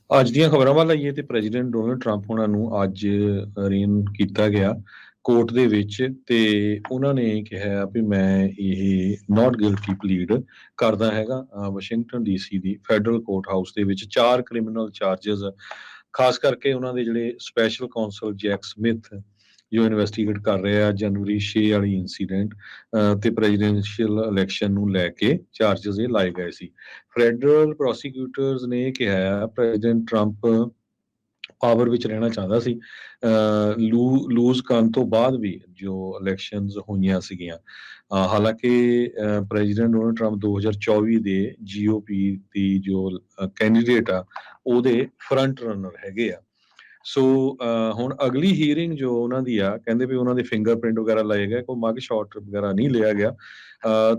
ਅੱਜ ਦੀਆਂ ਖਬਰਾਂ ਵੱਲ ਆਈਏ ਤੇ ਪ੍ਰੈਜ਼ੀਡੈਂਟ ਡੋਨਲਡ ਟਰੰਪ ਉਹਨਾਂ ਨੂੰ ਅੱਜ ਅਰੇਨ ਕੀਤਾ ਗਿਆ ਕੋਰਟ ਦੇ ਵਿੱਚ ਤੇ ਉਹਨਾਂ ਨੇ ਕਿਹਾ ਵੀ ਮੈਂ ਇਹ ਨਾਟ ਗਿਲਟੀ ਪਲੀਡ ਕਰਦਾ ਹੈਗਾ ਵਾਸ਼ਿੰਗਟਨ ਡੀਸੀ ਦੀ ਫੈਡਰਲ ਕੋਰਟ ਹਾਊਸ ਦੇ ਵਿੱਚ ਚਾਰ ਕ੍ਰਿਮੀਨਲ ਚਾਰजेस ਖਾਸ ਕਰਕੇ ਉਹਨਾਂ ਦੇ ਜਿਹੜੇ ਸਪੈਸ਼ਲ ਕਾਉਂਸਲ ਜੈਕ ਸਮਿਥ ਜੋ ਇਨਵੈਸਟੀਗੇਟ ਕਰ ਰਹੇ ਆ ਜਨਵਰੀ 6 ਵਾਲੀ ਇਨਸੀਡੈਂਟ ਤੇ ਪ੍ਰੈਜ਼ੀਡੈਂਸ਼ੀਅਲ ਇਲੈਕਸ਼ਨ ਨੂੰ ਲੈ ਕੇ ਚਾਰजेस ਇਹ ਲਾਏ ਗਏ ਸੀ। ਫੈਡਰਲ ਪ੍ਰੋਸੀਕਿਊਟਰਸ ਨੇ ਕਿਹਾ ਹੈ ਪ੍ਰੈਜ਼ੀਡੈਂਟ ਟਰੰਪ ਪਾਵਰ ਵਿੱਚ ਰਹਿਣਾ ਚਾਹੁੰਦਾ ਸੀ ਲੂਜ਼ ਕਰਨ ਤੋਂ ਬਾਅਦ ਵੀ ਜੋ ਇਲੈਕਸ਼ਨਸ ਹੋਈਆਂ ਸੀਗੀਆਂ ਹਾਲਾਂਕਿ ਪ੍ਰੈਜ਼ੀਡੈਂਟ ਡੋਨਲਡ ਟਰੰਪ 2024 ਦੇ ਜੀਓਪੀ ਦੀ ਜੋ ਕੈਂਡੀਡੇਟ ਆ ਉਹਦੇ ਫਰੰਟ ਰਨਰ ਹੈਗੇ ਆ। ਸੋ ਹੁਣ ਅਗਲੀ ਹੀਅਰਿੰਗ ਜੋ ਉਹਨਾਂ ਦੀ ਆ ਕਹਿੰਦੇ ਵੀ ਉਹਨਾਂ ਦੇ ਫਿੰਗਰਪ੍ਰਿੰਟ ਵਗੈਰਾ ਲਏ ਗਏ ਕੋਈ ਮਗ ਸ਼ਾਟ ਵਗੈਰਾ ਨਹੀਂ ਲਿਆ ਗਿਆ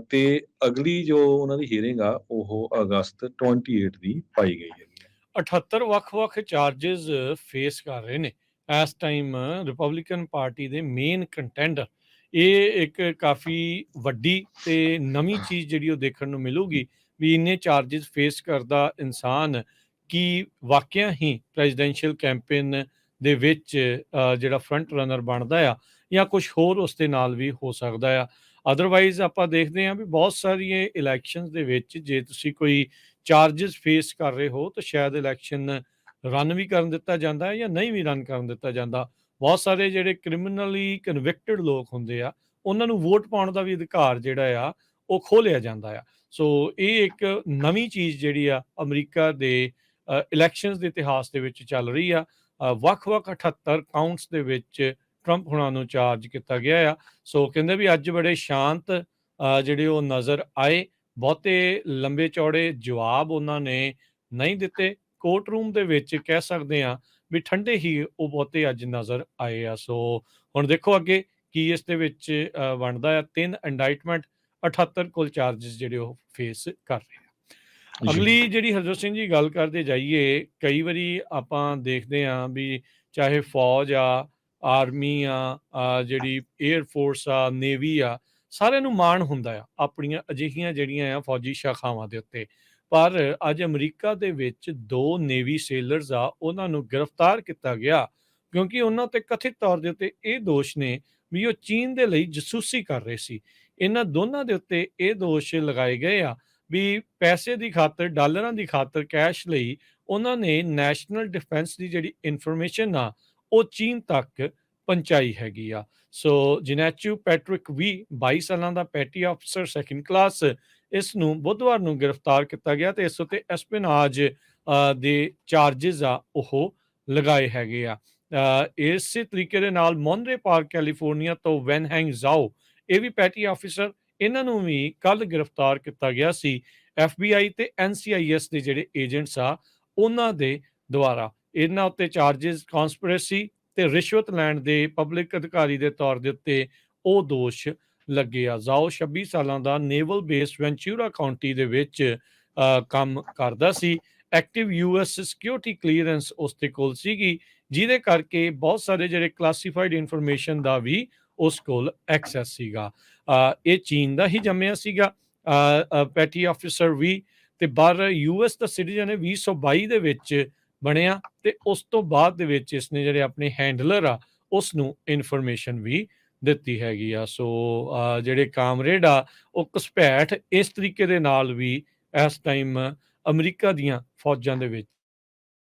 ਤੇ ਅਗਲੀ ਜੋ ਉਹਨਾਂ ਦੀ ਹੀਅਰਿੰਗ ਆ ਉਹ ਅਗਸਤ 28 ਦੀ ਪਾਈ ਗਈ ਹੈਗੀ ਆ। 78 ਵੱਖ-ਵੱਖ ਚਾਰजेस ਫੇਸ ਕਰ ਰਹੇ ਨੇ ਇਸ ਟਾਈਮ ਰਿਪਬਲਿਕਨ ਪਾਰਟੀ ਦੇ ਮੇਨ ਕੰਟੈਂਡਰ। ਇਹ ਇੱਕ ਕਾਫੀ ਵੱਡੀ ਤੇ ਨਵੀਂ ਚੀਜ਼ ਜਿਹੜੀ ਉਹ ਦੇਖਣ ਨੂੰ ਮਿਲੂਗੀ ਵੀ ਇੰਨੇ ਚਾਰजेस ਫੇਸ ਕਰਦਾ ਇਨਸਾਨ ਕੀ ਵਾਕਿਆ ਹੀ ਪ੍ਰੈਜ਼ੀਡੈਂਸ਼ੀਅਲ ਕੈਂਪੇਨ ਦੇ ਵਿੱਚ ਜਿਹੜਾ ਫਰੰਟ ਰਨਰ ਬਣਦਾ ਆ ਜਾਂ ਕੁਝ ਹੋਰ ਉਸ ਦੇ ਨਾਲ ਵੀ ਹੋ ਸਕਦਾ ਆ। ਅਦਰਵਾਈਜ਼ ਆਪਾਂ ਦੇਖਦੇ ਹਾਂ ਵੀ ਬਹੁਤ ਸਾਰੀਆਂ ਇਲੈਕਸ਼ਨਸ ਦੇ ਵਿੱਚ ਜੇ ਤੁਸੀਂ ਕੋਈ ਚਾਰजेस ਫੇਸ ਕਰ ਰਹੇ ਹੋ ਤਾਂ ਸ਼ਾਇਦ ਇਲੈਕਸ਼ਨ ਰਨ ਵੀ ਕਰਨ ਦਿੱਤਾ ਜਾਂਦਾ ਹੈ ਜਾਂ ਨਹੀਂ ਵੀ ਰਨ ਕਰਨ ਦਿੱਤਾ ਜਾਂਦਾ। ਬਹੁਤ ਸਾਰੇ ਜਿਹੜੇ ਕ੍ਰਿਮੀਨਲੀ ਕਨਵਿਕਟਡ ਲੋਕ ਹੁੰਦੇ ਆ ਉਹਨਾਂ ਨੂੰ ਵੋਟ ਪਾਉਣ ਦਾ ਵੀ ਅਧਿਕਾਰ ਜਿਹੜਾ ਆ ਉਹ ਖੋਹ ਲਿਆ ਜਾਂਦਾ ਆ। ਸੋ ਇਹ ਇੱਕ ਨਵੀਂ ਚੀਜ਼ ਜਿਹੜੀ ਆ ਅਮਰੀਕਾ ਦੇ ਇਲੈਕਸ਼ਨਸ ਦੇ ਇਤਿਹਾਸ ਦੇ ਵਿੱਚ ਚੱਲ ਰਹੀ ਆ। ਵੱਖ-ਵੱਖ 78 ਕਾਊਂਟਸ ਦੇ ਵਿੱਚ ਟਰੰਪ ਹੁਣਾਂ ਨੂੰ ਚਾਰਜ ਕੀਤਾ ਗਿਆ ਆ। ਸੋ ਕਹਿੰਦੇ ਵੀ ਅੱਜ ਬੜੇ ਸ਼ਾਂਤ ਜਿਹੜੇ ਉਹ ਨਜ਼ਰ ਆਏ, ਬਹੁਤੇ ਲੰਬੇ ਚੌੜੇ ਜਵਾਬ ਉਹਨਾਂ ਨੇ ਨਹੀਂ ਦਿੱਤੇ। ਕੋਰਟ ਰੂਮ ਦੇ ਵਿੱਚ ਕਹਿ ਸਕਦੇ ਹਾਂ ਵੀ ਠੰਡੇ ਹੀ ਉਹ ਬਹੁਤੇ ਅੱਜ ਨਜ਼ਰ ਆਏ ਆ। ਸੋ ਹੁਣ ਦੇਖੋ ਅੱਗੇ ਕੀ ਇਸ ਦੇ ਵਿੱਚ ਬਣਦਾ ਆ। 3 ਇੰਡਾਈਟਮੈਂਟ 78 ਕੁੱਲ ਚਾਰजेस ਜਿਹੜੇ ਉਹ ਫੇਸ ਕਰ ਰਹੇ ਆ। ਜੀ ਅਗਲੀ ਜਿਹੜੀ ਹਰਜੋਤ ਸਿੰਘ ਜੀ ਗੱਲ ਕਰਦੇ ਜਾਈਏ, ਕਈ ਵਾਰੀ ਆਪਾਂ ਦੇਖਦੇ ਹਾਂ ਵੀ ਚਾਹੇ ਫੌਜ ਆ, ਆਰਮੀ ਆ, ਜਿਹੜੀ ਏਅਰ ਫੋਰਸ ਆ, ਨੇਵੀ ਆ, ਸਾਰਿਆਂ ਨੂੰ ਮਾਣ ਹੁੰਦਾ ਆ ਆਪਣੀਆਂ ਅਜਿਹੀਆਂ ਜਿਹੜੀਆਂ ਆ ਫੌਜੀ ਸ਼ਾਖਾਵਾਂ ਦੇ ਉੱਤੇ। ਪਰ ਅੱਜ ਅਮਰੀਕਾ ਦੇ ਵਿੱਚ 2 ਨੇਵੀ ਸੇਲਰਸ ਆ ਉਹਨਾਂ ਨੂੰ ਗ੍ਰਿਫਤਾਰ ਕੀਤਾ ਗਿਆ ਕਿਉਂਕਿ ਉਹਨਾਂ ਤੇ ਕਥਿਤ ਤੌਰ ਦੇ ਉੱਤੇ ਇਹ ਦੋਸ਼ ਨੇ ਵੀ ਉਹ ਚੀਨ ਦੇ ਲਈ ਜਸੂਸੀ ਕਰ ਰਹੇ ਸੀ। ਇਹਨਾਂ ਦੋਨਾਂ ਦੇ ਉੱਤੇ ਇਹ ਦੋਸ਼ ਲਗਾਏ ਗਏ ਆ ਵੀ ਪੈਸੇ ਦੀ ਖਾਤਰ, ਡਾਲਰਾਂ ਦੀ ਖਾਤਰ, ਕੈਸ਼ ਲਈ ਉਹਨਾਂ ਨੇ ਨੈਸ਼ਨਲ ਡਿਫੈਂਸ ਦੀ ਜਿਹੜੀ ਇਨਫੋਰਮੇਸ਼ਨ ਆ ਉਹ ਚੀਨ ਤੱਕ ਪਹੁੰਚਾਈ ਹੈਗੀ ਆ। ਸੋ ਜਨੈਚੂ ਪੈਟਰਿਕ ਵੀ 22 ਸਾਲਾਂ ਦਾ ਪੈਟੀ ਅਫਸਰ ਸੈਕੰਡ ਕਲਾਸ, ਇਸ ਨੂੰ ਬੁੱਧਵਾਰ ਨੂੰ ਗ੍ਰਿਫਤਾਰ ਕੀਤਾ ਗਿਆ ਤੇ ਇਸ ਉੱਤੇ ਐਸਪੀਨਾਜ ਦੇ ਚਾਰजेस ਆ ਉਹ ਲਗਾਏ ਹੈਗੇ ਆ। ਇਸੇ ਤਰੀਕੇ ਦੇ ਨਾਲ ਮੋਨਰੇ ਪਾਰਕ ਕੈਲੀਫੋਰਨੀਆ ਤੋਂ ਵੈਨ ਹੈਂਗ ਜ਼ਾਓ, ਇਹ ਵੀ ਪੈਟੀ ਆਫਿਸਰ, ਇਹਨਾਂ ਨੂੰ ਵੀ ਕੱਲ ਗ੍ਰਿਫਤਾਰ ਕੀਤਾ ਗਿਆ ਸੀ FBI ਤੇ NCIS ਦੇ ਜਿਹੜੇ ਏਜੰਟਸ ਆ ਉਹਨਾਂ ਦੇ ਦੁਆਰਾ। ਇਹਨਾਂ ਉੱਤੇ ਚਾਰजेस ਕੌਂਸਪੀਰੇਸੀ ਤੇ ਰਿਸ਼ਵਤ ਲੈਣ ਦੇ ਪਬਲਿਕ ਅਧਿਕਾਰੀ ਦੇ ਤੌਰ ਦੇ ਉੱਤੇ ਉਹ ਦੋਸ਼ ਲੱਗੇ ਆ। ਜ਼ਾਓ 26 ਸਾਲਾਂ ਦਾ ਨੇਵਲ ਬੇਸ ਵੈਂਚੂਰਾ ਕਾਉਂਟੀ ਦੇ ਵਿੱਚ ਕੰਮ ਕਰਦਾ ਸੀ। ਐਕਟਿਵ US ਸਿਕਿਉਰਿਟੀ ਕਲੀਅਰੈਂਸ ਉਸ ਦੇ ਕੋਲ ਸੀਗੀ ਜਿਹਦੇ ਕਰਕੇ ਬਹੁਤ ਸਾਰੇ ਜਿਹੜੇ ਕਲਾਸੀਫਾਈਡ ਇਨਫੋਰਮੇਸ਼ਨ ਦਾ ਵੀ ਉਸ ਕੋਲ ਐਕਸੈਸ ਸੀਗਾ। ਇਹ ਚੀਨ ਦਾ ਹੀ ਜੰਮਿਆ ਸੀਗਾ ਪੈਟੀ ਆਫਿਸਰ ਵੀ ਤੇ ਬਾਹਰ US ਦਾ ਸਿਟੀਜ਼ਨ ਹੈ 2022 ਦੇ ਵਿੱਚ ਬਣਿਆ ਤੇ ਉਸ ਤੋਂ ਬਾਅਦ ਦੇ ਵਿੱਚ ਇਸਨੇ ਜਿਹੜੇ ਆਪਣੇ ਹੈਂਡਲਰ ਆ ਉਸ ਨੂੰ ਇਨਫੋਰਮੇਸ਼ਨ ਵੀ ਦਿੱਤੀ ਹੈਗੀ ਆ। ਸੋ ਜਿਹੜੇ ਕਾਮਰੇਡ ਆ ਉਹ ਘੁਸਪੈਠ ਇਸ ਤਰੀਕੇ ਦੇ ਨਾਲ ਵੀ ਇਸ ਟਾਈਮ ਅਮਰੀਕਾ ਦੀਆਂ ਫੌਜਾਂ ਦੇ ਵਿੱਚ